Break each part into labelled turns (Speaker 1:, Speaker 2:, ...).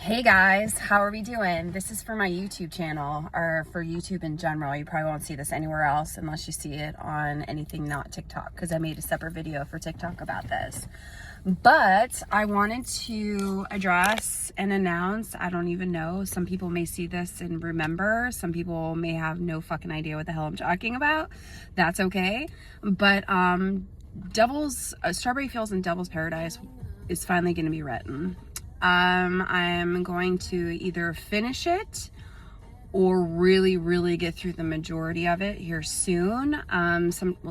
Speaker 1: Hey guys, how are we doing? This is for my YouTube channel, or for YouTube in general. You probably won't see this anywhere else unless you see it on anything not TikTok, because I made a separate video for TikTok about this. But I wanted to address and announce, I don't even know, some people may see this and remember, some people may have no fucking idea what the hell I'm talking about. That's okay. But Devils, Strawberry Fields in Devil's Paradise is finally going to be written. I'm going to either finish it or really get through the majority of it here soon.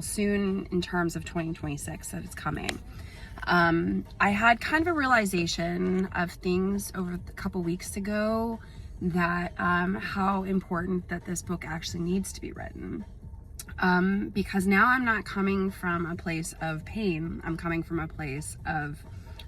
Speaker 1: Soon in terms of 2026 that it's coming. I had kind of a realization of things over a couple weeks ago that how important that this book actually needs to be written. Because now I'm not coming from a place of pain. I'm coming from a place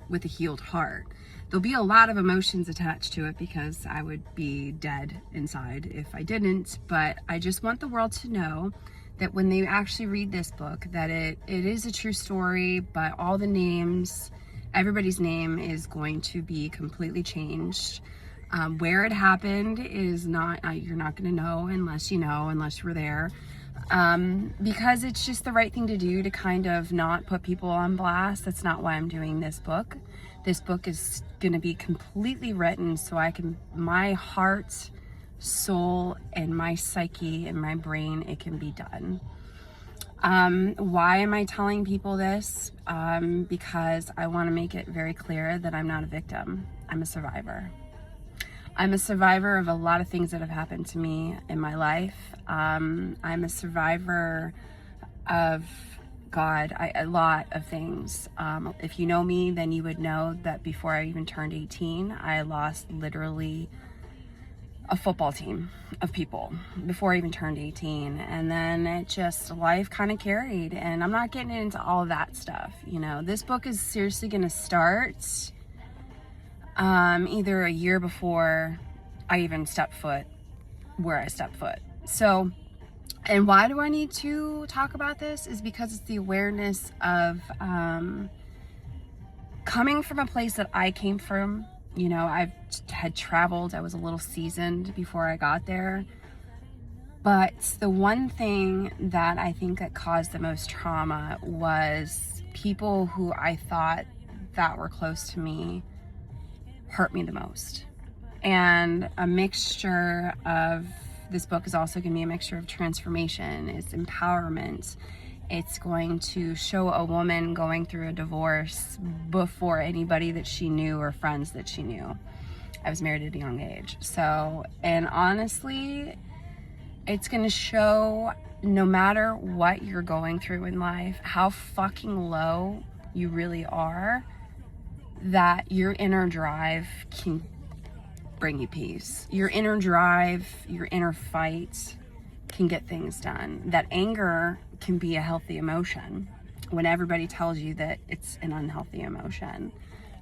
Speaker 1: with a healed heart. There'll be a lot of emotions attached to it because I would be dead inside if I didn't, but I just want the world to know that when they actually read this book, that it is a true story, but all the names, everybody's name is going to be completely changed. Where it happened is not, you're not going to know unless you know, unless you were there. Because it's just the right thing to do to kind of not put people on blast. That's not why I'm doing this book. This book is going to be completely written so my heart, soul, and my psyche and my brain, it can be done. Why am I telling people this? Because I want to make it very clear that I'm not a victim. I'm a survivor. I'm a survivor of a lot of things that have happened to me in my life. I'm a survivor of a lot of things. If you know me, then you would know that before I even turned 18, I lost literally a football team of people before I even turned 18. And then life kind of carried, and I'm not getting into all of that stuff. You know, this book is seriously going to start either a year before I even step foot where I step foot. So, and why do I need to talk about this is because it's the awareness of coming from a place that I came from. You know, I had traveled, I was a little seasoned before I got there. But the one thing that I think that caused the most trauma was people who I thought that were close to me hurt me the most. And a mixture of this book is also going to be a mixture of transformation, it's empowerment. It's going to show a woman going through a divorce before anybody that she knew or friends that she knew. I was married at a young age. So, and honestly, it's going to show no matter what you're going through in life, how fucking low you really are, that your inner drive can bring you peace. Your inner drive, your inner fight can get things done. That anger can be a healthy emotion when everybody tells you that it's an unhealthy emotion.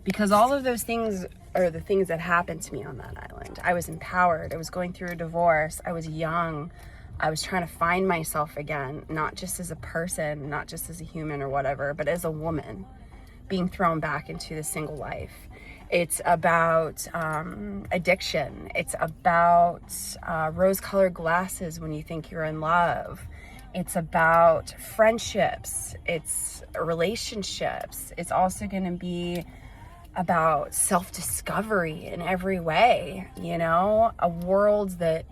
Speaker 1: Because all of those things are the things that happened to me on that island. I was empowered. I was going through a divorce. I was young. I was trying to find myself again, not just as a person, not just as a human or whatever, but as a woman being thrown back into the single life. It's about addiction. It's about rose-colored glasses when you think you're in love. It's about friendships. It's relationships. It's also going to be about self-discovery in every way, you know, a world that,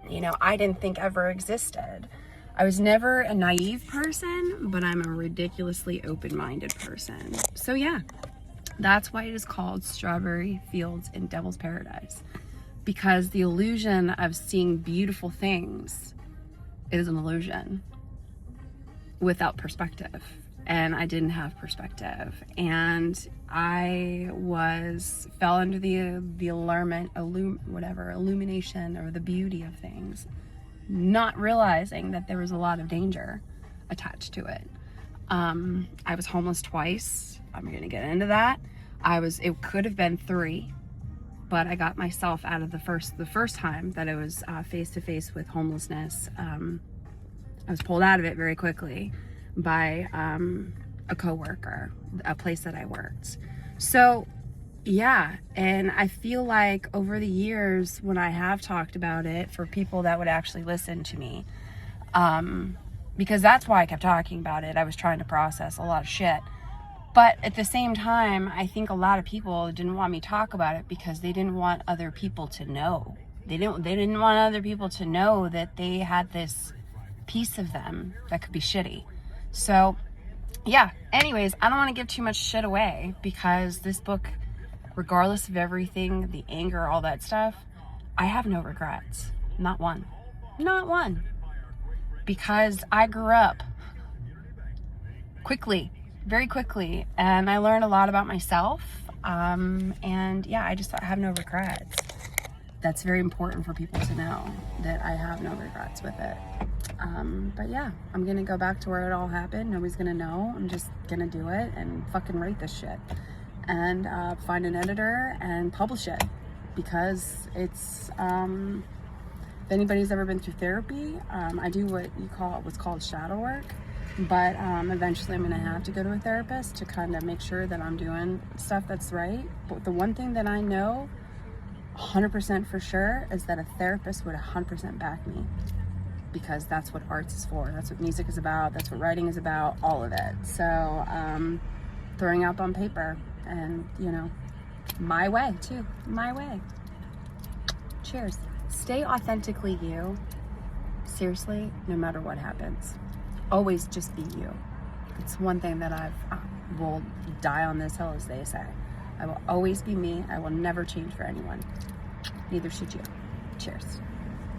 Speaker 1: you know, I didn't think ever existed. I was never a naive person, but I'm a ridiculously open-minded person. So yeah. That's why it is called Strawberry Fields in Devil's Paradise, because the illusion of seeing beautiful things is an illusion without perspective. And I didn't have perspective, and I fell under the illumination or the beauty of things, not realizing that there was a lot of danger attached to it. I was homeless twice. I'm gonna get into that. It could have been 3, but I got myself out of the first time that I was face to face with homelessness. I was pulled out of it very quickly by a coworker, a place that I worked. So yeah, and I feel like over the years when I have talked about it for people that would actually listen to me, because that's why I kept talking about it. I was trying to process a lot of shit. But at the same time, I think a lot of people didn't want me to talk about it because they didn't want other people to know. They didn't want other people to know that they had this piece of them that could be shitty. So, yeah, anyways, I don't want to give too much shit away because this book, regardless of everything, the anger, all that stuff, I have no regrets. Not one. Not one. Because I grew up quickly, very quickly, and I learned a lot about myself. And yeah, I have no regrets. That's very important for people to know, that I have no regrets with it. But yeah, I'm gonna go back to where it all happened. Nobody's gonna know. I'm just gonna do it and fucking write this shit and find an editor and publish it, because it's if anybody's ever been through therapy, I do what's called shadow work, but eventually I'm gonna have to go to a therapist to kind of make sure that I'm doing stuff that's right. But the one thing that I know 100% for sure is that a therapist would 100% back me, because that's what arts is for. That's what music is about. That's what writing is about, all of it. So throwing up on paper, and you know, my way too, my way. Cheers. Stay authentically you. Seriously, no matter what happens. Always just be you. It's one thing that I will die on this hill, as they say. I will always be me. I will never change for anyone. Neither should you. Cheers.